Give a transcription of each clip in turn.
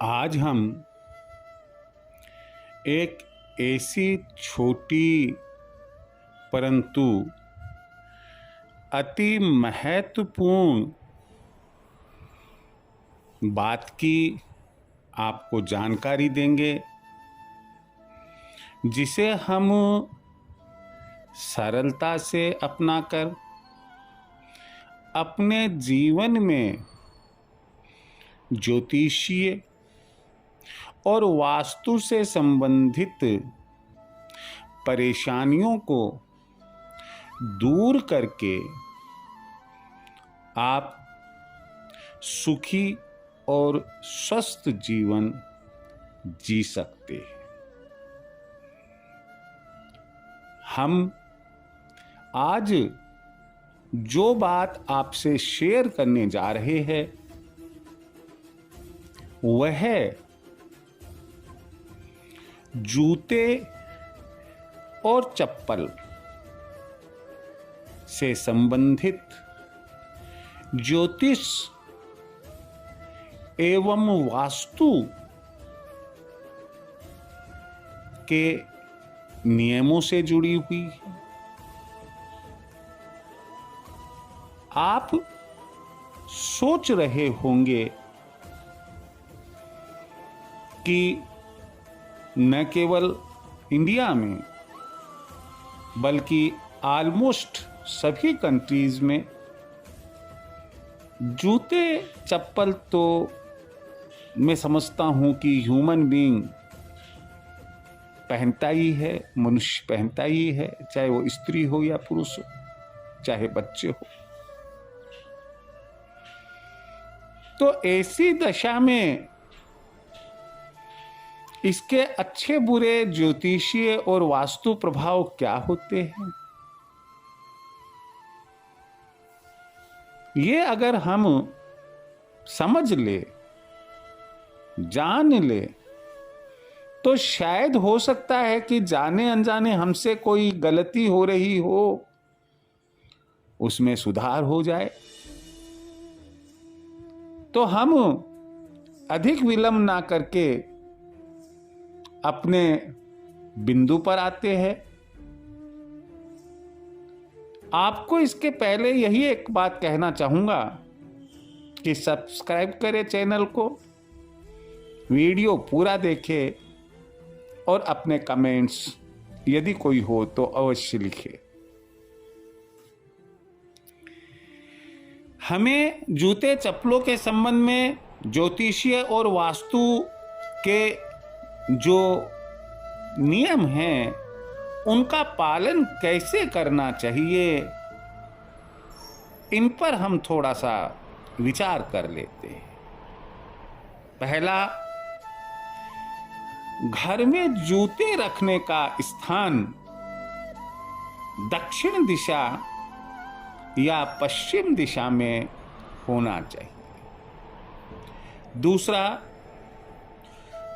आज हम एक ऐसी छोटी परंतु अति महत्वपूर्ण बात की आपको जानकारी देंगे, जिसे हम सरलता से अपनाकर अपने जीवन में ज्योतिषीय और वास्तु से संबंधित परेशानियों को दूर करके आप सुखी और स्वस्थ जीवन जी सकते हैं। हम आज जो बात आपसे शेयर करने जा रहे हैं वह जूते और चप्पल से संबंधित ज्योतिष एवं वास्तु के नियमों से जुड़ी हुई है। आप सोच रहे होंगे कि न केवल इंडिया में बल्कि ऑलमोस्ट सभी कंट्रीज में जूते चप्पल तो मैं समझता हूं कि ह्यूमन बीइंग पहनता ही है, मनुष्य पहनता ही है, चाहे वो स्त्री हो या पुरुष हो, चाहे बच्चे हो। तो ऐसी दशा में इसके अच्छे बुरे ज्योतिषीय और वास्तु प्रभाव क्या होते हैं, ये अगर हम समझ ले, जान ले, तो शायद हो सकता है कि जाने अनजाने हमसे कोई गलती हो रही हो, उसमें सुधार हो जाए। तो हम अधिक विलंब ना करके अपने बिंदु पर आते हैं। आपको इसके पहले यही एक बात कहना चाहूंगा कि सब्सक्राइब करें चैनल को, वीडियो पूरा देखें और अपने कमेंट्स यदि कोई हो तो अवश्य लिखें। हमें जूते चप्पलों के संबंध में ज्योतिषीय और वास्तु के जो नियम हैं उनका पालन कैसे करना चाहिए, इन पर हम थोड़ा सा विचार कर लेते हैं। पहला, घर में जूते रखने का स्थान दक्षिण दिशा या पश्चिम दिशा में होना चाहिए। दूसरा,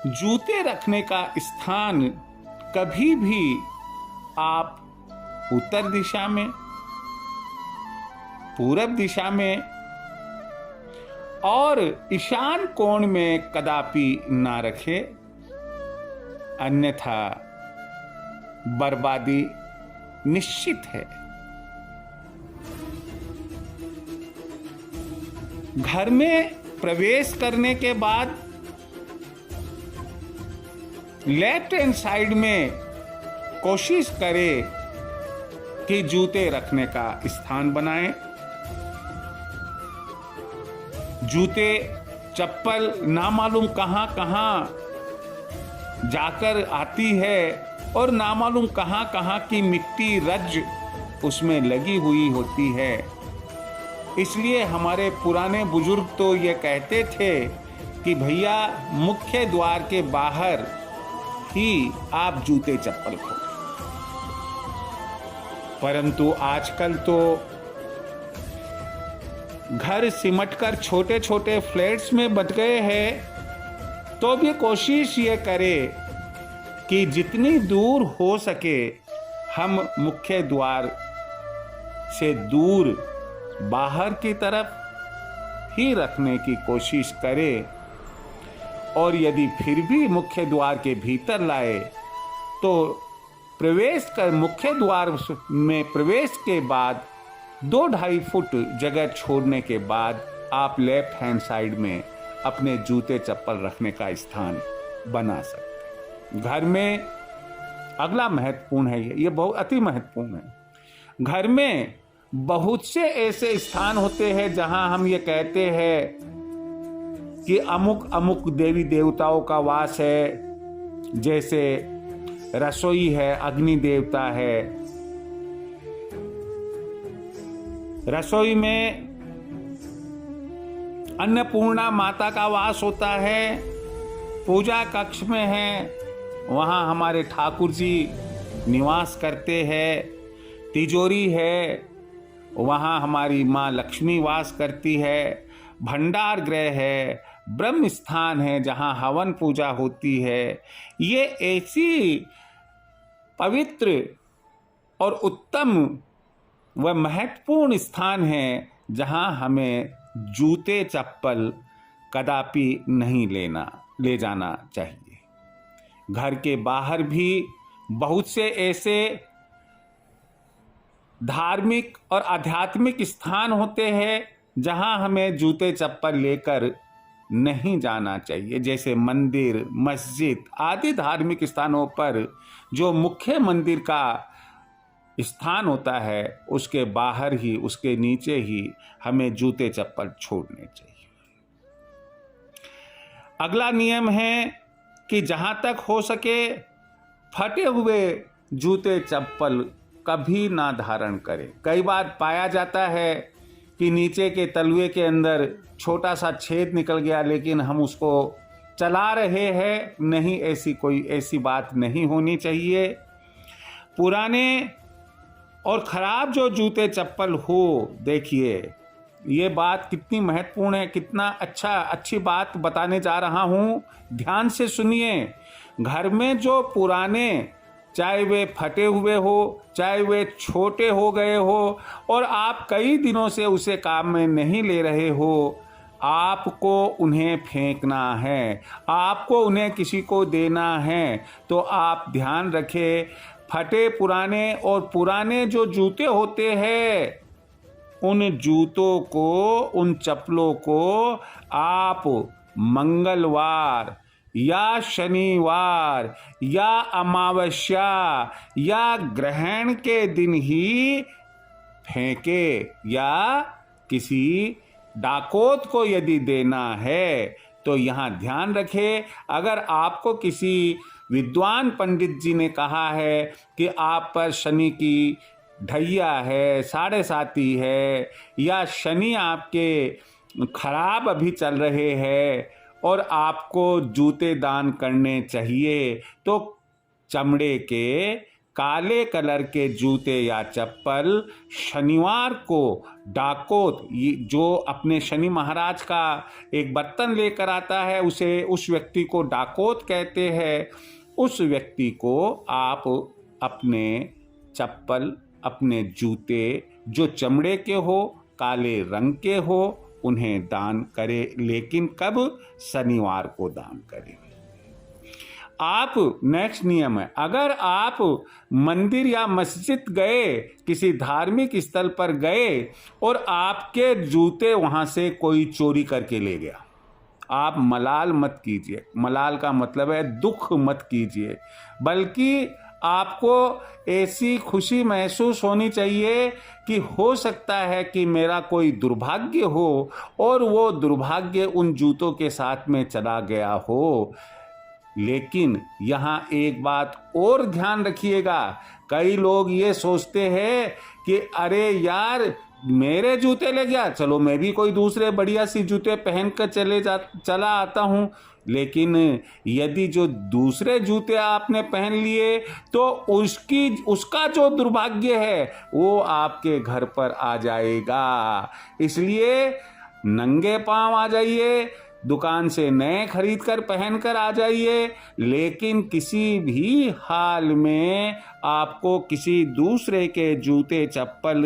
जूते रखने का स्थान कभी भी आप उत्तर दिशा में, पूरब दिशा में और ईशान कोण में कदापि ना रखें, अन्यथा बर्बादी निश्चित है। घर में प्रवेश करने के बाद लेफ्ट हैंड साइड में कोशिश करें कि जूते रखने का स्थान बनाएं। जूते चप्पल ना मालूम कहां कहां जाकर आती है और ना मालूम कहां कहां की मिट्टी रज उसमें लगी हुई होती है। इसलिए हमारे पुराने बुजुर्ग तो ये कहते थे कि भैया मुख्य द्वार के बाहर ही आप जूते चप्पल खोलें। परंतु आजकल तो घर सिमटकर छोटे छोटे फ्लैट्स में बंट गए हैं, तो भी कोशिश ये करें कि जितनी दूर हो सके हम मुख्य द्वार से दूर बाहर की तरफ ही रखने की कोशिश करें। और यदि फिर भी मुख्य द्वार के भीतर लाए तो प्रवेश कर मुख्य द्वार में प्रवेश के बाद 2-2.5 फुट जगह छोड़ने के बाद आप लेफ्ट हैंड साइड में अपने जूते चप्पल रखने का स्थान बना सकते हैं। घर में अगला महत्वपूर्ण है, ये बहुत अति महत्वपूर्ण है। घर में बहुत से ऐसे स्थान होते हैं जहां हम ये कहते हैं कि अमुक अमुक देवी देवताओं का वास है, जैसे रसोई है, अग्नि देवता है, रसोई में अन्नपूर्णा माता का वास होता है, पूजा कक्ष में है, वहाँ हमारे ठाकुर जी निवास करते हैं, तिजोरी है, वहाँ हमारी माँ लक्ष्मी वास करती है, भंडार गृह है, ब्रह्म स्थान है जहाँ हवन पूजा होती है। ये ऐसी पवित्र और उत्तम व महत्वपूर्ण स्थान है जहाँ हमें जूते चप्पल कदापि नहीं ले जाना चाहिए। घर के बाहर भी बहुत से ऐसे धार्मिक और आध्यात्मिक स्थान होते हैं जहां हमें जूते चप्पल लेकर नहीं जाना चाहिए, जैसे मंदिर, मस्जिद आदि धार्मिक स्थानों पर जो मुख्य मंदिर का स्थान होता है उसके बाहर ही, उसके नीचे ही हमें जूते चप्पल छोड़ने चाहिए। अगला नियम है कि जहां तक हो सके फटे हुए जूते चप्पल कभी ना धारण करें। कई बार पाया जाता है कि नीचे के तलवे के अंदर छोटा सा छेद निकल गया, लेकिन हम उसको चला रहे हैं। नहीं, ऐसी बात नहीं होनी चाहिए। पुराने और खराब जो जूते चप्पल हो, देखिए ये बात कितनी महत्वपूर्ण है, कितना अच्छी बात बताने जा रहा हूँ, ध्यान से सुनिए। घर में जो पुराने, चाहे वे फटे हुए हो, चाहे वे छोटे हो गए हो और आप कई दिनों से उसे काम में नहीं ले रहे हो, आपको उन्हें फेंकना है, आपको उन्हें किसी को देना है। तो आप ध्यान रखें, फटे पुराने और पुराने जो जूते होते हैं, उन जूतों को, उन चप्पलों को आप मंगलवार या शनिवार या अमावस्या या ग्रहण के दिन ही फेंके, या किसी डाकोत को यदि देना है तो यहाँ ध्यान रखें, अगर आपको किसी विद्वान पंडित जी ने कहा है कि आप पर शनि की ढैया है, साढ़े साती है, या शनि आपके खराब अभी चल रहे हैं और आपको जूते दान करने चाहिए, तो चमड़े के काले कलर के जूते या चप्पल शनिवार को डाकोत, जो अपने शनि महाराज का एक बर्तन लेकर आता है, उस व्यक्ति को डाकोत कहते हैं, उस व्यक्ति को आप अपने चप्पल, अपने जूते जो चमड़े के हो, काले रंग के हो, उन्हें दान करें। लेकिन कब? शनिवार को दान करें। आप, नेक्स्ट नियम है, अगर आप मंदिर या मस्जिद गए, किसी धार्मिक स्थल पर गए और आपके जूते वहां से कोई चोरी करके ले गया, आप मलाल मत कीजिए। मलाल का मतलब है दुख मत कीजिए, बल्कि आपको ऐसी खुशी महसूस होनी चाहिए कि हो सकता है कि मेरा कोई दुर्भाग्य हो और वो दुर्भाग्य उन जूतों के साथ में चला गया हो। लेकिन यहाँ एक बात और ध्यान रखिएगा, कई लोग ये सोचते हैं कि अरे यार मेरे जूते ले गया, चलो मैं भी कोई दूसरे बढ़िया सी जूते पहनकर चला आता हूँ। लेकिन यदि जो दूसरे जूते आपने पहन लिए तो उसका जो दुर्भाग्य है वो आपके घर पर आ जाएगा। इसलिए नंगे पांव आ जाइए, दुकान से नए खरीद कर पहन कर आ जाइए, लेकिन किसी भी हाल में आपको किसी दूसरे के जूते चप्पल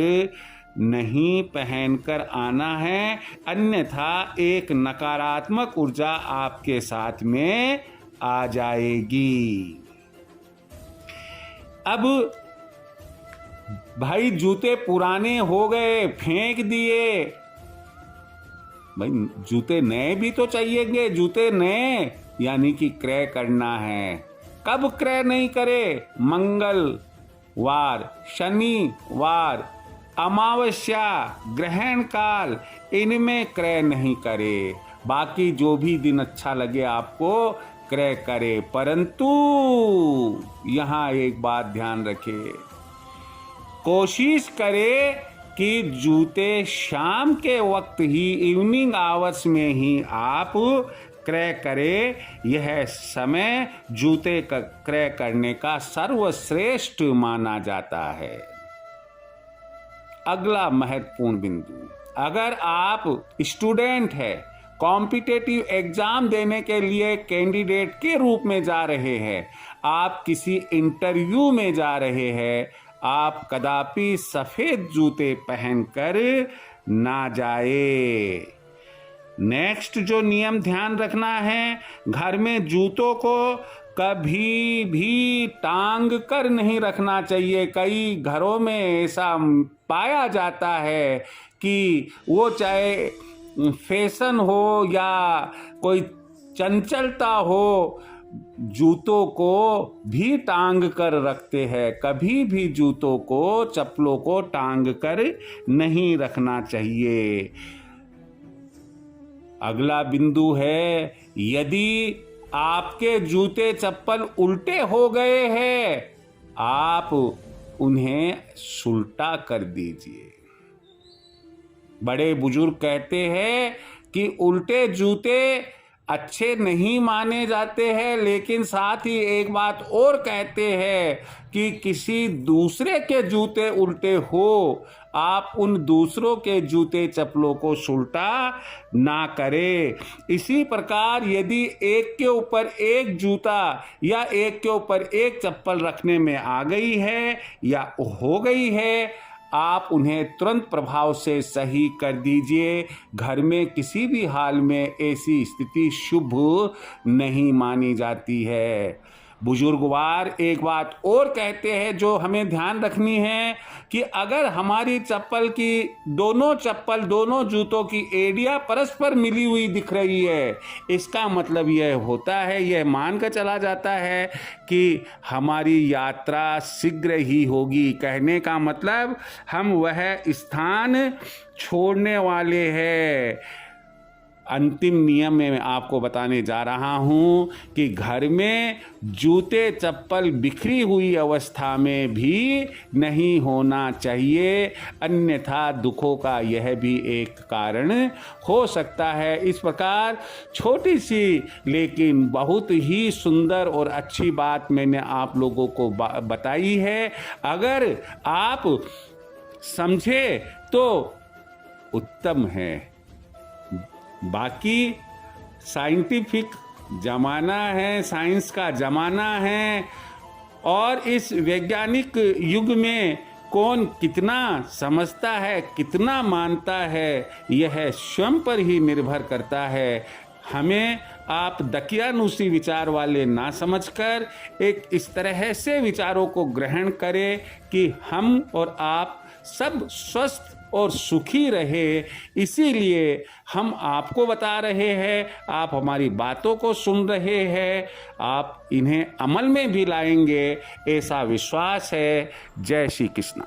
नहीं पहनकर आना है, अन्यथा एक नकारात्मक ऊर्जा आपके साथ में आ जाएगी। अब भाई जूते पुराने हो गए, फेंक दिए, भाई जूते नए भी तो चाहिएंगे। जूते नए यानी कि क्रय करना है। कब क्रय नहीं करे? मंगलवार, शनिवार, अमावस्या, ग्रहण काल, इनमें क्रय नहीं करे। बाकी जो भी दिन अच्छा लगे आपको क्रय करे। परंतु यहां एक बात ध्यान रखें, कोशिश करे कि जूते शाम के वक्त ही, इवनिंग आवर्स में ही आप क्रय करें। यह समय जूते का क्रय करने का सर्वश्रेष्ठ माना जाता है। अगला महत्वपूर्ण बिंदु, अगर आप स्टूडेंट है, कॉम्पिटिटिव एग्जाम देने के लिए कैंडिडेट के रूप में जा रहे हैं, आप किसी इंटरव्यू में जा रहे हैं, आप कदापि सफेद जूते पहनकर ना जाए। नेक्स्ट जो नियम ध्यान रखना है, घर में जूतों को कभी भी टांग कर नहीं रखना चाहिए। कई घरों में ऐसा पाया जाता है कि वो चाहे फैशन हो या कोई चंचलता हो, जूतों को भी टांग कर रखते हैं। कभी भी जूतों को, चप्पलों को टांग कर नहीं रखना चाहिए। अगला बिंदु है, यदि आपके जूते चप्पल उल्टे हो गए हैं, आप उन्हें सुल्टा कर दीजिए। बड़े बुजुर्ग कहते हैं कि उल्टे जूते अच्छे नहीं माने जाते हैं, लेकिन साथ ही एक बात और कहते हैं कि किसी दूसरे के जूते उल्टे हो, आप उन दूसरों के जूते चप्पलों को सुल्टा ना करें। इसी प्रकार यदि एक के ऊपर एक जूता या एक के ऊपर एक चप्पल रखने में आ गई है या हो गई है, आप उन्हें तुरंत प्रभाव से सही कर दीजिए। घर में किसी भी हाल में ऐसी स्थिति शुभ नहीं मानी जाती है। बुजुर्गवार एक बात और कहते हैं जो हमें ध्यान रखनी है कि अगर हमारी चप्पल की दोनों जूतों की एड़ियां परस्पर मिली हुई दिख रही है, इसका मतलब यह होता है, यह मानकर चला जाता है कि हमारी यात्रा शीघ्र ही होगी। कहने का मतलब हम वह स्थान छोड़ने वाले हैं। अंतिम नियम में आपको बताने जा रहा हूं कि घर में जूते चप्पल बिखरी हुई अवस्था में भी नहीं होना चाहिए, अन्यथा दुखों का यह भी एक कारण हो सकता है। इस प्रकार छोटी सी लेकिन बहुत ही सुंदर और अच्छी बात मैंने आप लोगों को बताई है। अगर आप समझे तो उत्तम है। बाकी साइंटिफिक ज़माना है, साइंस का ज़माना है, और इस वैज्ञानिक युग में कौन कितना समझता है, कितना मानता है, यह स्वयं पर ही निर्भर करता है। हमें आप दकियानुसी विचार वाले ना समझकर एक इस तरह से विचारों को ग्रहण करें कि हम और आप सब स्वस्थ और सुखी रहे। इसीलिए हम आपको बता रहे हैं, आप हमारी बातों को सुन रहे हैं, आप इन्हें अमल में भी लाएंगे, ऐसा विश्वास है। जय श्री कृष्ण।